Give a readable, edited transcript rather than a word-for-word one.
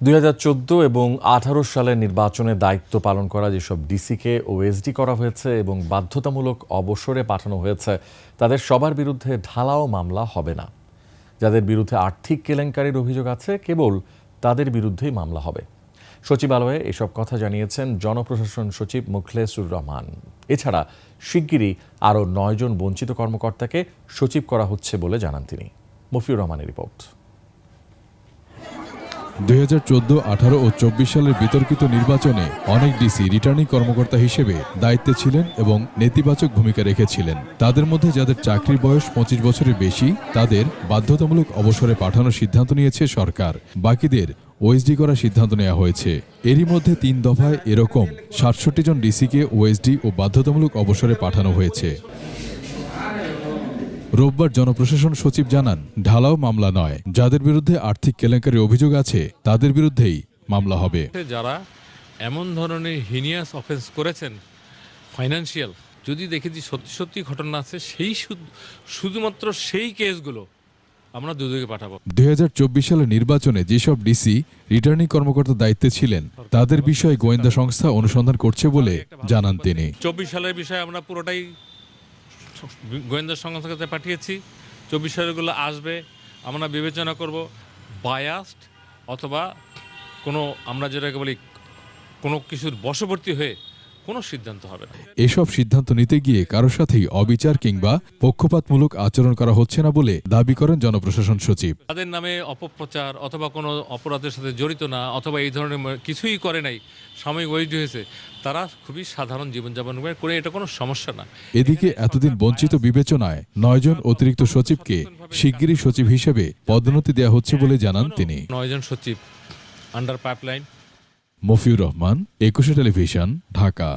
2014 এবং 18 সালের নির্বাচনে দায়িত্ব পালন করা যেসব ডিসিকে ওএসডি করা হয়েছে এবং বাধ্যতামূলক অবসরে পাঠানো হয়েছে তাদের সবার বিরুদ্ধে ঢালাও মামলা হবে না। যাদের বিরুদ্ধে আর্থিক কেলেঙ্কারির অভিযোগ আছে কেবল তাদের বিরুদ্ধেই মামলা হবে। সচিবালয়ে এসব কথা জানিয়েছেন জনপ্রশাসন সচিব মুখলেসুর রহমান। এছাড়া শিগগিরই আরও 9 জন বঞ্চিত কর্মকর্তাকে সচিব করা হচ্ছে বলে জানান তিনি। মফিউর রহমানের রিপোর্ট। 2014, 18 ও 24 সালের বিতর্কিত নির্বাচনে অনেক ডিসি রিটার্নিং কর্মকর্তা হিসেবে দায়িত্বে ছিলেন এবং নেতিবাচক ভূমিকা রেখেছিলেন। তাদের মধ্যে যাদের চাকরির বয়স 25 বছরের বেশি তাদের বাধ্যতামূলক অবসরে পাঠানোর সিদ্ধান্ত নিয়েছে সরকার। বাকিদের ওএসডি করার সিদ্ধান্ত নেওয়া হয়েছে। এরই মধ্যে 3 দফায় এরকম 67 জন ডিসিকে ওএসডি ও বাধ্যতামূলক অবসরে পাঠানো হয়েছে। রোববার জনপ্রশাসন সচিব জানান, ঢালাও মামলা নয়, যাদের বিরুদ্ধে আর্থিক কেলেঙ্কারির অভিযোগ আছে তাদের বিরুদ্ধেই মামলা হবে। যারা এমন ধরনের হিনিয়াস অফেন্স করেছেন ফাইন্যান্সিয়াল, যদি দেখেছি সত্যি সত্যি ঘটনা আছে, সেই শুধুমাত্র সেই কেসগুলো আমরা দুদকে পাঠাবো। 2024 সালের নির্বাচনে যেসব ডিসি রিটার্নিং কর্মকর্তার দায়িত্বে ছিলেন তাদের বিষয়ে গোয়েন্দা সংস্থা অনুসন্ধান করছে বলে জানান তিনি। 24 সালের বিষয়ে আমরা পুরোটাই গোয়েন্দা সংস্থার কাছে পাঠিয়েছি। 24 সালেরগুলো আসবে, আমরা বিবেচনা করব বায়াসড অথবা কোনো আমরা যেটাকে বলি কোনো কিছুর বশবর্তী হয়ে কোনো সিদ্ধান্ত হবে না। এসব সিদ্ধান্ত নিতে গিয়ে কারোর সাথেই অবিচার কিংবা পক্ষপাতমূলক আচরণ করা হচ্ছে না বলে দাবি করেন জনপ্রশাসন সচিব। তাদের নামে অপপ্রচার অথবা কোনো অপরাধের সাথে জড়িত না অথবা এই ধরনের কিছুই করে নাই, সাময়িক ওয়েস্ট হয়েছে, তারা খুবই সাধারণ জীবনযাপন করে, এটা কোনো সমস্যা না। এদিকে এতদিন বঞ্চিত বিবেচনায় 9 জন অতিরিক্ত সচিবকে শিগগিরই সচিব হিসেবে পদোন্নতি দেওয়া হচ্ছে বলে জানান তিনি। 9 জন সচিব under pipeline. Mofiur Rahman, 21 television, Dhaka.